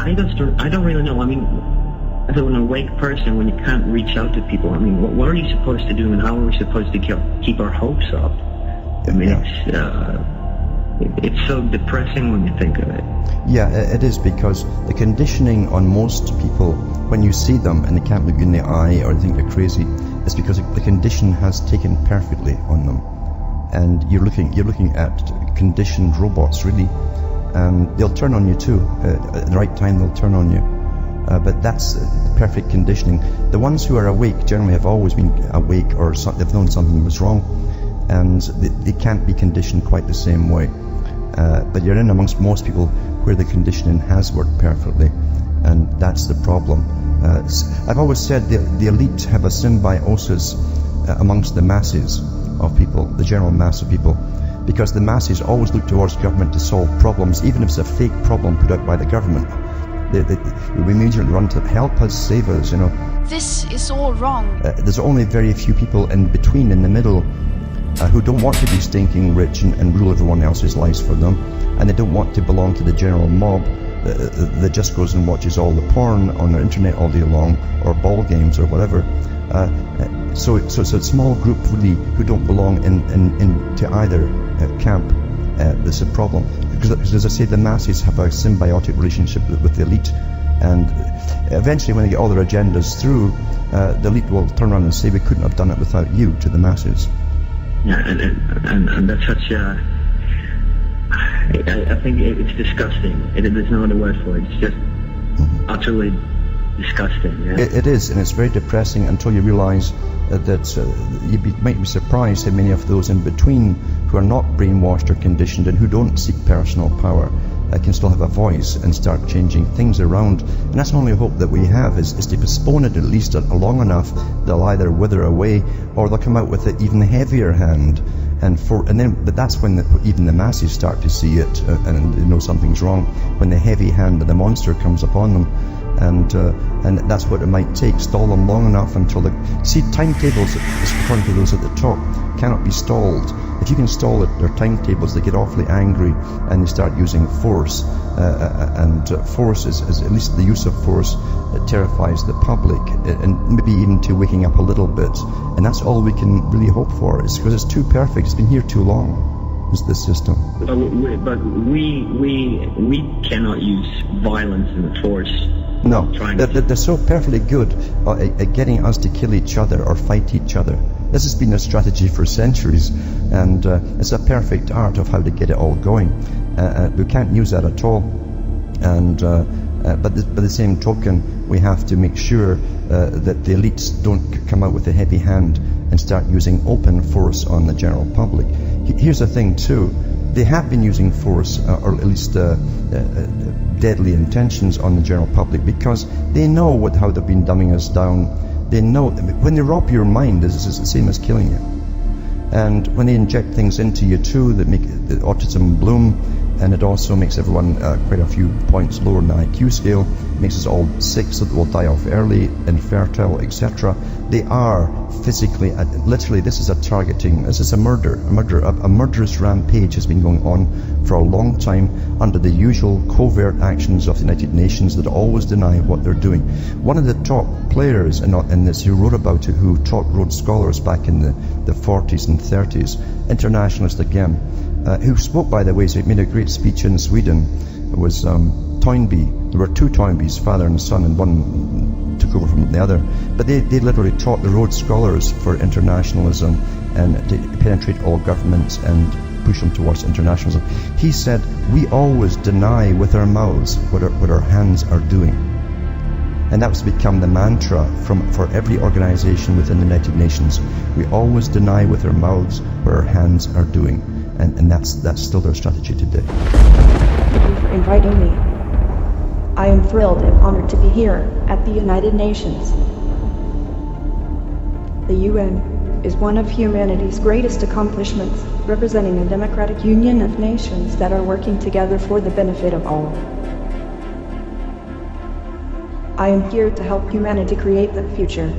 I don't really know. I mean, as an awake person, when you can't reach out to people, I mean, what are you supposed to do, and how are we supposed to keep our hopes up? I mean, it's so depressing when you think of it. Yeah, it is, because the conditioning on most people, when you see them and they can't look you in the eye or they think you're crazy, it's because the condition has taken perfectly on them. And you're looking at conditioned robots, really. They'll turn on you too. At the right time, they'll turn on you. But that's perfect conditioning. The ones who are awake generally have always been awake, or they've known something was wrong, and they can't be conditioned quite the same way. But you're in amongst most people where the conditioning has worked perfectly, and that's the problem. I've always said the elite have a symbiosis amongst the masses of people, the general mass of people, because the masses always look towards government to solve problems, even if it's a fake problem put out by the government. We immediately run to help us, save us, you know. This is all wrong. There's only very few people in between, in the middle, who don't want to be stinking rich and rule everyone else's lives for them, and they don't want to belong to the general mob that just goes and watches all the porn on the internet all day long, or ball games or whatever. So it's a small group really who don't belong into either camp. That's a problem, because as I say, the masses have a symbiotic relationship with the elite, and eventually when they get all their agendas through, the elite will turn around and say, we couldn't have done it without you, to the masses. Yeah, and that's such a... I think it's disgusting. There's no other word for it. It's just utterly disgusting. Yeah? It is, and it's very depressing until you realise that you might be surprised how many of those in between who are not brainwashed or conditioned and who don't seek personal power can still have a voice and start changing things around. And that's the only hope that we have, is to postpone it at least long enough. They'll either wither away, or they'll come out with an even heavier hand. But that's when even the masses start to see it and they know something's wrong, when the heavy hand of the monster comes upon them. And that's what it might take. Stall them long enough until timetables, according to those at the top, cannot be stalled. If you can stall their timetables, they get awfully angry and they start using force. And force is, at least the use of force, it terrifies the public, and maybe even to waking up a little bit. And that's all we can really hope for. It's because it's too perfect. It's been here too long, is this system. But we cannot use violence and force. No, they're so perfectly good at getting us to kill each other or fight each other. This has been their strategy for centuries, and it's a perfect art of how to get it all going. We can't use that at all. And but by the same token, we have to make sure that the elites don't come out with a heavy hand and start using open force on the general public. Here's the thing too. They have been using force, or at least deadly intentions on the general public, because they know how they've been dumbing us down. They know when they rob your mind, it's the same as killing you. And when they inject things into you too, that make the autism bloom, and it also makes everyone quite a few points lower in the IQ scale, makes us all sick so that we'll die off early, infertile, etc. They are physically, literally, this is a targeting, this is a murderous rampage has been going on for a long time under the usual covert actions of the United Nations that always deny what they're doing. One of the top players in this, who wrote about it, who taught Rhodes Scholars back in the 40s and 30s, internationalist again, who spoke, by the way, so he made a great speech in Sweden, was Toynbee. There were two Toynbees, father and son, and one took over from the other. But they literally taught the Rhodes Scholars for internationalism and to penetrate all governments and push them towards internationalism. He said, we always deny with our mouths what our hands are doing. And that was become the mantra for every organization within the United Nations. We always deny with our mouths what our hands are doing. And that's still their strategy today. Thank you for inviting me. I am thrilled and honored to be here at the United Nations. The UN is one of humanity's greatest accomplishments, representing a democratic union of nations that are working together for the benefit of all. I am here to help humanity create the future.